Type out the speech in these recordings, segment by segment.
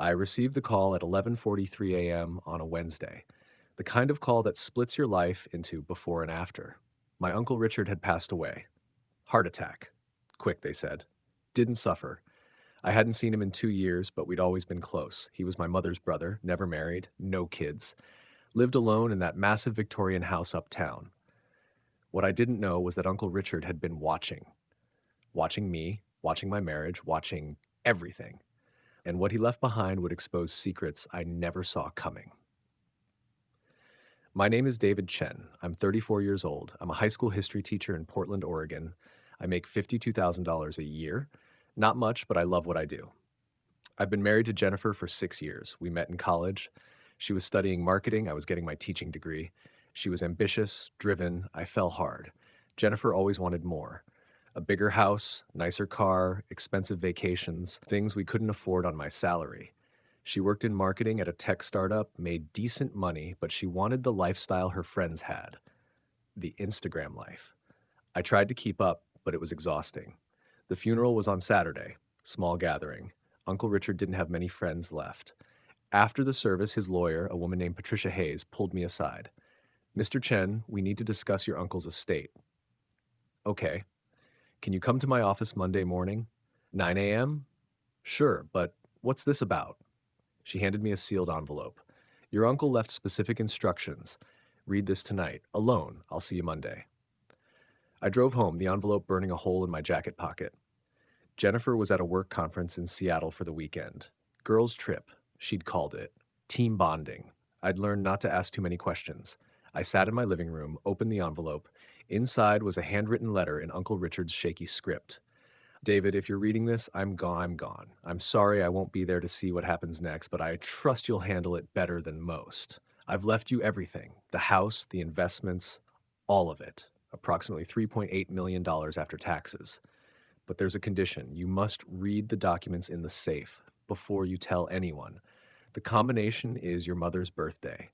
I received the call at 11:43 a.m. on a Wednesday, the kind of call that splits your life into before and after. My Uncle Richard had passed away. Heart attack. Quick, they said. Didn't suffer. I hadn't seen him in 2 years, but we'd always been close. He was my mother's brother, never married, no kids, lived alone in that massive Victorian house uptown. What I didn't know was that Uncle Richard had been watching me, watching my marriage, watching everything. And what he left behind would expose secrets I never saw coming. My name is David Chen. I'm 34 years old. I'm a high school history teacher in Portland, Oregon. I make $52,000 a year. Not much, but I love what I do. I've been married to Jennifer for 6 years. We met in college. She was studying marketing. I was getting my teaching degree. She was ambitious, driven. I fell hard. Jennifer always wanted more. A bigger house, nicer car, expensive vacations, things we couldn't afford on my salary. She worked in marketing at a tech startup, made decent money, but she wanted the lifestyle her friends had, the Instagram life. I tried to keep up, but it was exhausting. The funeral was on Saturday, small gathering. Uncle Richard didn't have many friends left. After the service, his lawyer, a woman named Patricia Hayes, pulled me aside. Mr. Chen, we need to discuss your uncle's estate. Okay. Can you come to my office Monday morning? 9 a.m.? Sure, but what's this about? She handed me a sealed envelope. Your uncle left specific instructions. Read this tonight. Alone. I'll see you Monday. I drove home, the envelope burning a hole in my jacket pocket. Jennifer was at a work conference in Seattle for the weekend. Girls' trip, she'd called it. Team bonding. I'd learned not to ask too many questions. I sat in my living room, opened the envelope. Inside was a handwritten letter in Uncle Richard's shaky script. David, if you're reading this, I'm gone. I'm gone. I'm sorry I won't be there to see what happens next, but I trust you'll handle it better than most. I've left you everything, the house, the investments, all of it, approximately $3.8 million after taxes. But there's a condition. You must read the documents in the safe before you tell anyone. The combination is your mother's birthday.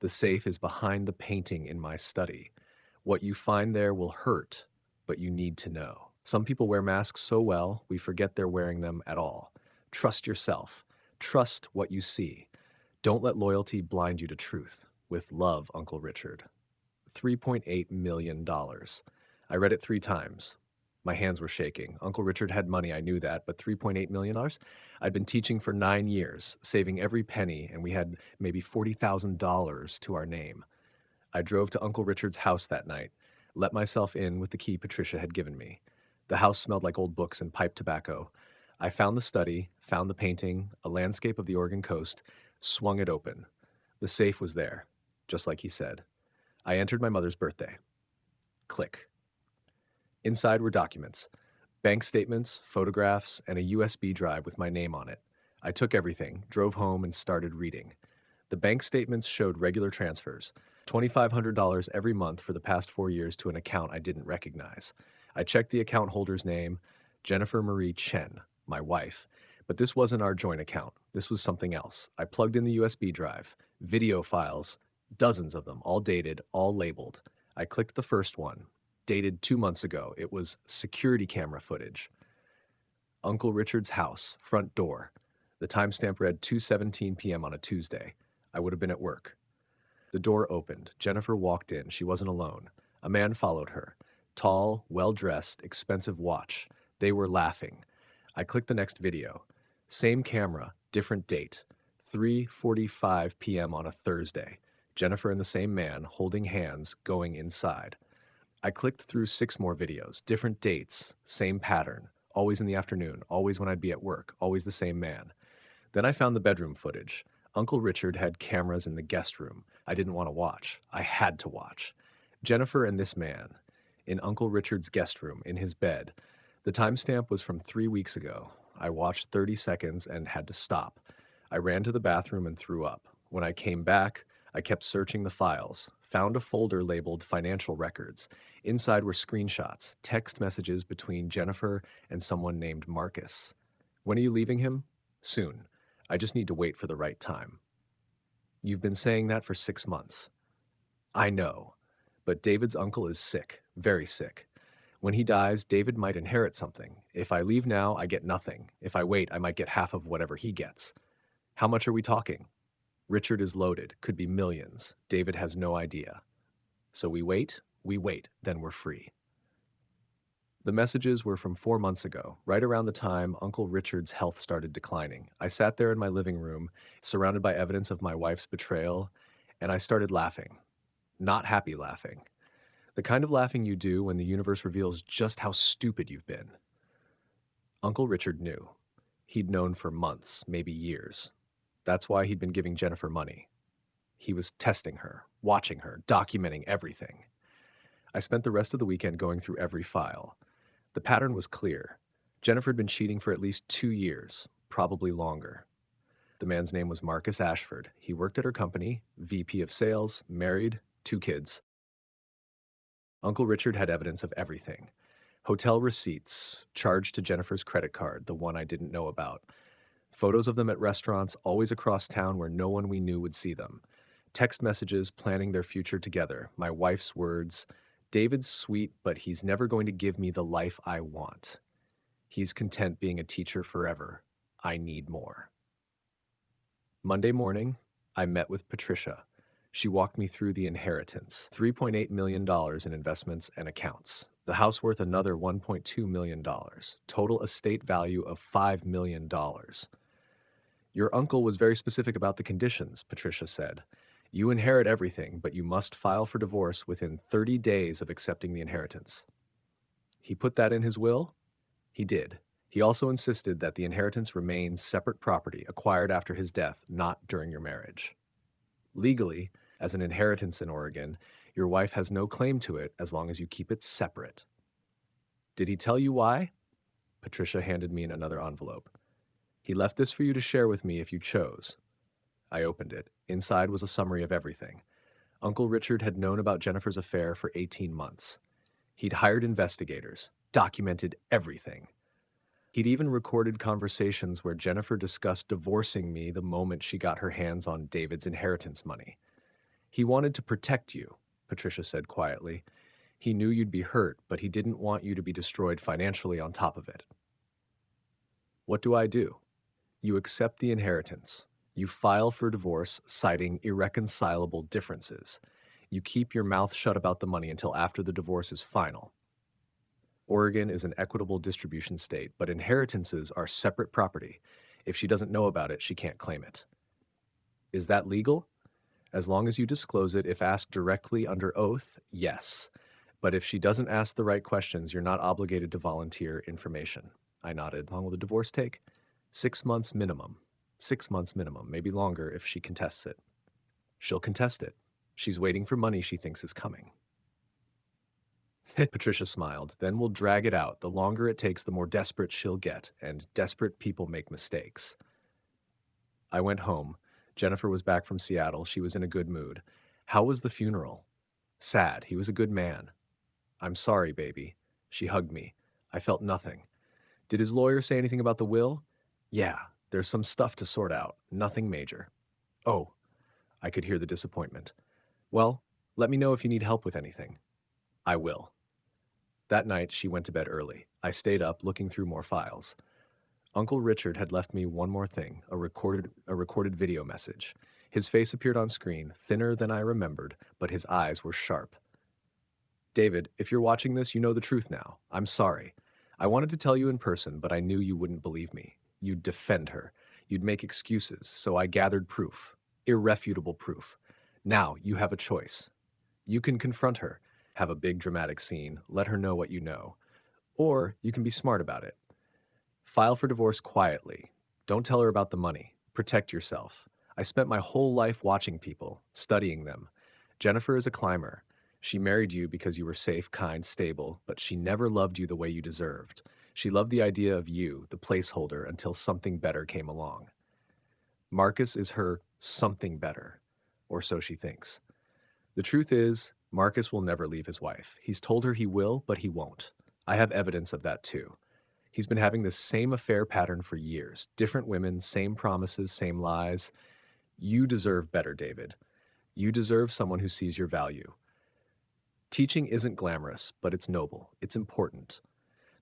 The safe is behind the painting in my study. What you find there will hurt, but you need to know. Some people wear masks so well, we forget they're wearing them at all. Trust yourself. Trust what you see. Don't let loyalty blind you to truth. With love, Uncle Richard. $3.8 million. I read it 3 times. My hands were shaking. Uncle Richard had money, I knew that, but $3.8 million? I'd been teaching for 9 years, saving every penny, and we had maybe $40,000 to our name. I drove to Uncle Richard's house that night, let myself in with the key Patricia had given me. The house smelled like old books and pipe tobacco. I found the study, found the painting, a landscape of the Oregon coast, swung it open. The safe was there, just like he said. I entered my mother's birthday. Click. Inside were documents, bank statements, photographs, and a USB drive with my name on it. I took everything, drove home, and started reading. The bank statements showed regular transfers, $2,500 every month for the past 4 years to an account I didn't recognize. I checked the account holder's name, Jennifer Marie Chen, my wife. But this wasn't our joint account. This was something else. I plugged in the USB drive, video files, dozens of them, all dated, all labeled. I clicked the first one, dated 2 months ago. It was security camera footage. Uncle Richard's house, front door. The timestamp read 2:17 p.m. on a Tuesday. I would have been at work. The door opened. Jennifer walked in. She wasn't alone. A man followed her. Tall, well-dressed, expensive watch. They were laughing. I clicked the next video. Same camera, different date. 3:45 p.m. on a Thursday. Jennifer and the same man, holding hands, going inside. I clicked through 6 more videos, different dates, same pattern, always in the afternoon, always when I'd be at work, always the same man. Then I found the bedroom footage. Uncle Richard had cameras in the guest room. I didn't want to watch. I had to watch. Jennifer and this man, in Uncle Richard's guest room, in his bed. The timestamp was from 3 weeks ago. I watched 30 seconds and had to stop. I ran to the bathroom and threw up. When I came back, I kept searching the files, found a folder labeled Financial Records. Inside were screenshots, text messages between Jennifer and someone named Marcus. When are you leaving him? Soon. I just need to wait for the right time. You've been saying that for 6 months. I know, but David's uncle is sick, very sick. When he dies, David might inherit something. If I leave now, I get nothing. If I wait, I might get half of whatever he gets. How much are we talking? Richard is loaded, could be millions. David has no idea. So we wait, then we're free. The messages were from 4 months ago, right around the time Uncle Richard's health started declining. I sat there in my living room, surrounded by evidence of my wife's betrayal, and I started laughing. Not happy laughing. The kind of laughing you do when the universe reveals just how stupid you've been. Uncle Richard knew. He'd known for months, maybe years. That's why he'd been giving Jennifer money. He was testing her, watching her, documenting everything. I spent the rest of the weekend going through every file. The pattern was clear. Jennifer had been cheating for at least 2 years, probably longer. The man's name was Marcus Ashford. He worked at her company, VP of sales, married, 2 kids. Uncle Richard had evidence of everything. Hotel receipts, charged to Jennifer's credit card, the one I didn't know about. Photos of them at restaurants, always across town where no one we knew would see them. Text messages planning their future together. My wife's words, David's sweet, but he's never going to give me the life I want. He's content being a teacher forever. I need more. Monday morning, I met with Patricia. She walked me through the inheritance, $3.8 million in investments and accounts. The house worth another $1.2 million. Total estate value of $5 million. Your uncle was very specific about the conditions, Patricia said. You inherit everything, but you must file for divorce within 30 days of accepting the inheritance. He put that in his will? He did. He also insisted that the inheritance remains separate property acquired after his death, not during your marriage. Legally, as an inheritance in Oregon, your wife has no claim to it as long as you keep it separate. Did he tell you why? Patricia handed me another envelope. He left this for you to share with me if you chose. I opened it. Inside was a summary of everything. Uncle Richard had known about Jennifer's affair for 18 months. He'd hired investigators, documented everything. He'd even recorded conversations where Jennifer discussed divorcing me the moment she got her hands on David's inheritance money. He wanted to protect you, Patricia said quietly. He knew you'd be hurt, but he didn't want you to be destroyed financially on top of it. What do? You accept the inheritance. You file for divorce, citing irreconcilable differences. You keep your mouth shut about the money until after the divorce is final. Oregon is an equitable distribution state, but inheritances are separate property. If she doesn't know about it, she can't claim it. Is that legal? As long as you disclose it, if asked directly under oath, yes. But if she doesn't ask the right questions, you're not obligated to volunteer information. I nodded. How long will the divorce take? 6 months minimum. 6 months minimum, maybe longer if she contests it. She'll contest it. She's waiting for money she thinks is coming. Patricia smiled. Then we'll drag it out. The longer it takes, the more desperate she'll get, and desperate people make mistakes. I went home. Jennifer was back from Seattle. She was in a good mood. How was the funeral? Sad. He was a good man. I'm sorry, baby. She hugged me. I felt nothing. Did his lawyer say anything about the will? Yeah, there's some stuff to sort out. Nothing major. Oh, I could hear the disappointment. Well, let me know if you need help with anything. I will. That night, she went to bed early. I stayed up, looking through more files. Uncle Richard had left me one more thing, a recorded video message. His face appeared on screen, thinner than I remembered, but his eyes were sharp. David, if you're watching this, you know the truth now. I'm sorry. I wanted to tell you in person, but I knew you wouldn't believe me. You'd defend her. You'd make excuses, so I gathered proof. Irrefutable proof. Now you have a choice. You can confront her, have a big dramatic scene, let her know what you know. Or you can be smart about it. File for divorce quietly. Don't tell her about the money. Protect yourself. I spent my whole life watching people, studying them. Jennifer is a climber. She married you because you were safe, kind, stable, but she never loved you the way you deserved. She loved the idea of you, the placeholder, until something better came along. Marcus is her something better, or so she thinks. The truth is, Marcus will never leave his wife. He's told her he will, but he won't. I have evidence of that too. He's been having this same affair pattern for years. Different women, same promises, same lies. You deserve better, David. You deserve someone who sees your value. Teaching isn't glamorous, but it's noble. It's important.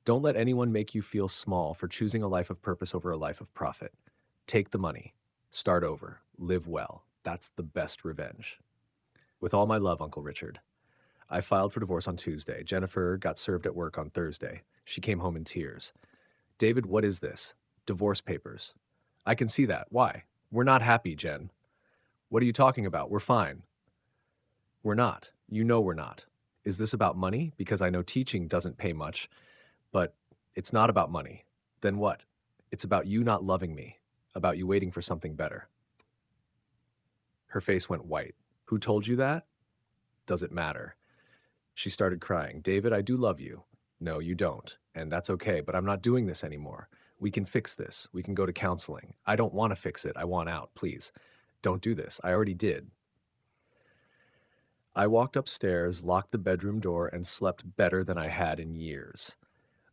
Don't let anyone make you feel small for choosing a life of purpose over a life of profit. Take the money. Start over. Live well. That's the best revenge. With all my love, Uncle Richard. I filed for divorce on Tuesday. Jennifer got served at work on Thursday. She came home in tears. David, what is this? Divorce papers. I can see that. Why? We're not happy, Jen. What are you talking about? We're fine. We're not. You know we're not. Is this about money? Because I know teaching doesn't pay much, but it's not about money. Then what? It's about you not loving me, about you waiting for something better. Her face went white. Who told you that? Does it matter? She started crying. David, I do love you. No, you don't. And that's okay, but I'm not doing this anymore. We can fix this. We can go to counseling. I don't want to fix it. I want out. Please, don't do this. I already did. I walked upstairs, locked the bedroom door, and slept better than I had in years.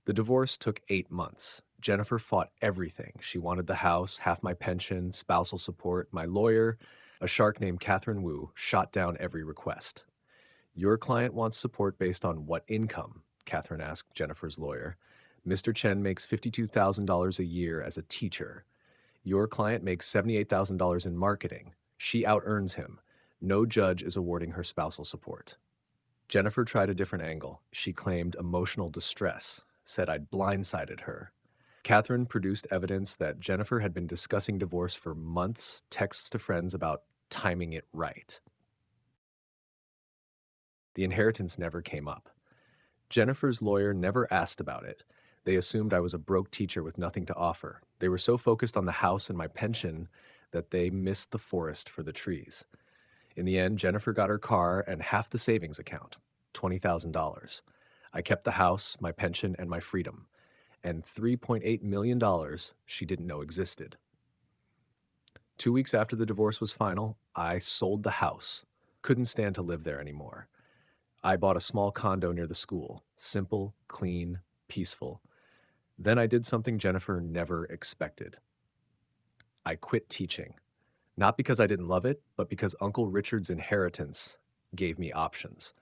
The divorce took 8 months. Jennifer fought everything. She wanted the house, half my pension, spousal support. My lawyer, a shark named Catherine Wu, shot down every request. Your client wants support based on what income? Catherine asked Jennifer's lawyer. Mr. Chen makes $52,000 a year as a teacher. Your client makes $78,000 in marketing. She out-earns him. No judge is awarding her spousal support. Jennifer tried a different angle. She claimed emotional distress, said I'd blindsided her. Catherine produced evidence that Jennifer had been discussing divorce for months, texts to friends about timing it right. The inheritance never came up. Jennifer's lawyer never asked about it. They assumed I was a broke teacher with nothing to offer. They were so focused on the house and my pension that they missed the forest for the trees. In the end, Jennifer got her car and half the savings account, $20,000. I kept the house, my pension, and my freedom, and $3.8 million she didn't know existed. 2 weeks after the divorce was final, I sold the house. Couldn't stand to live there anymore. I bought a small condo near the school, simple, clean, peaceful. Then I did something Jennifer never expected. I quit teaching. Not because I didn't love it, but because Uncle Richard's inheritance gave me options.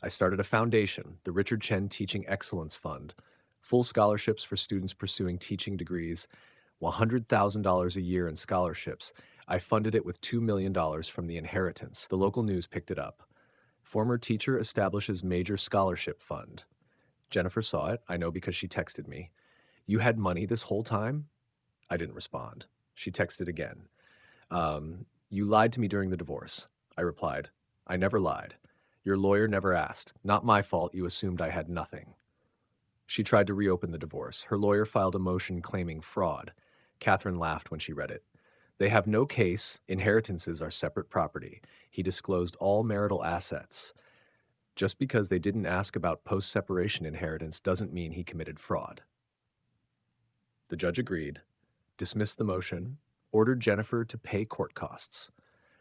I started a foundation, the Richard Chen Teaching Excellence Fund, full scholarships for students pursuing teaching degrees, $100,000 a year in scholarships. I funded it with $2 million from the inheritance. The local news picked it up. Former teacher establishes major scholarship fund. Jennifer saw it, I know because she texted me. You had money this whole time? I didn't respond. She texted again. You lied to me during the divorce. I replied, I never lied. Your lawyer never asked. Not my fault you assumed I had nothing. She tried to reopen the divorce. Her lawyer filed a motion claiming fraud. Catherine laughed when she read it. They have no case. Inheritances are separate property. He disclosed all marital assets. Just because they didn't ask about post-separation inheritance doesn't mean he committed fraud. The judge agreed, dismissed the motion, ordered Jennifer to pay court costs.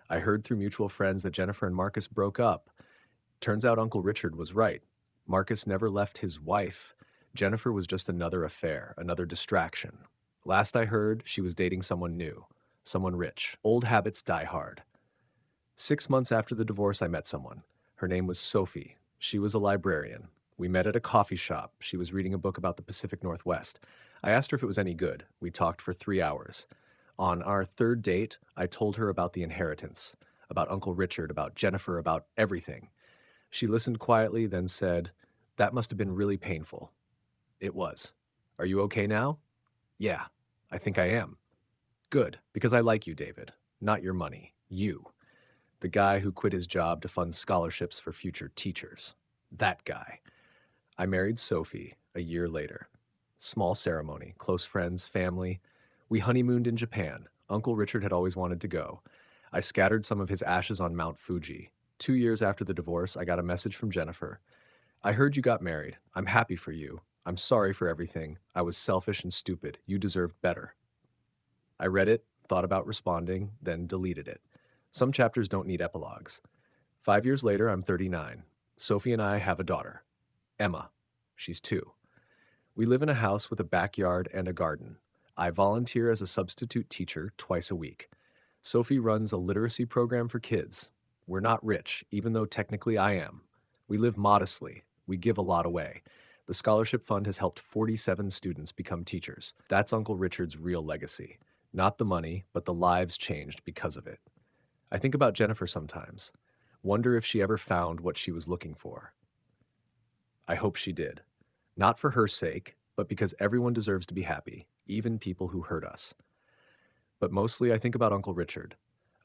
I heard through mutual friends that Jennifer and Marcus broke up. Turns out Uncle Richard was right. Marcus never left his wife. Jennifer was just another affair, another distraction. Last I heard, she was dating someone new, someone rich. Old habits die hard. 6 months after the divorce, I met someone. Her name was Sophie. She was a librarian. We met at a coffee shop. She was reading a book about the Pacific Northwest. I asked her if it was any good. We talked for 3 hours. On our third date, I told her about the inheritance, about Uncle Richard, about Jennifer, about everything. She listened quietly, then said, "That must have been really painful." It was. "Are you okay now?" "Yeah, I think I am." "Good, because I like you, David. Not your money. You. The guy who quit his job to fund scholarships for future teachers. That guy." I married Sophie a year later. Small ceremony, close friends, family. We honeymooned in Japan. Uncle Richard had always wanted to go. I scattered some of his ashes on Mount Fuji. 2 years after the divorce, I got a message from Jennifer. "I heard you got married. I'm happy for you. I'm sorry for everything. I was selfish and stupid. You deserved better." I read it, thought about responding, then deleted it. Some chapters don't need epilogues. 5 years later, I'm 39. Sophie and I have a daughter, Emma. She's 2. We live in a house with a backyard and a garden. I volunteer as a substitute teacher twice a week. Sophie runs a literacy program for kids. We're not rich, even though technically I am. We live modestly. We give a lot away. The scholarship fund has helped 47 students become teachers. That's Uncle Richard's real legacy. Not the money, but the lives changed because of it. I think about Jennifer sometimes. Wonder if she ever found what she was looking for. I hope she did. Not for her sake, but because everyone deserves to be happy, even people who hurt us. But mostly I think about Uncle Richard,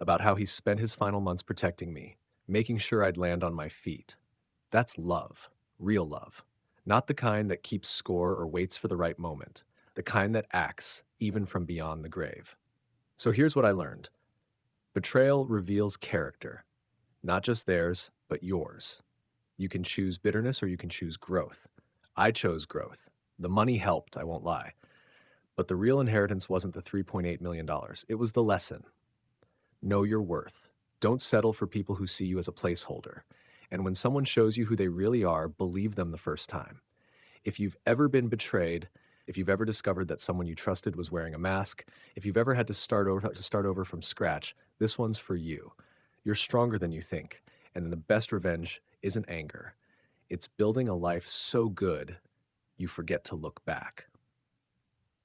about how he spent his final months protecting me, making sure I'd land on my feet. That's love, real love. Not the kind that keeps score or waits for the right moment, the kind that acts even from beyond the grave. So here's what I learned. Betrayal reveals character, not just theirs, but yours. You can choose bitterness or you can choose growth. I chose growth. The money helped, I won't lie. But the real inheritance wasn't the $3.8 million. It was the lesson. Know your worth. Don't settle for people who see you as a placeholder. And when someone shows you who they really are, believe them the first time. If you've ever been betrayed, if you've ever discovered that someone you trusted was wearing a mask, if you've ever had to start over from scratch, this one's for you. You're stronger than you think, and the best revenge isn't anger. It's building a life so good you forget to look back.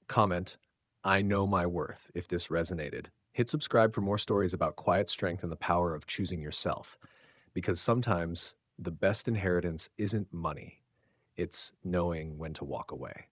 Comment, I know my worth if this resonated. Hit subscribe for more stories about quiet strength and the power of choosing yourself. Because sometimes the best inheritance isn't money, it's knowing when to walk away.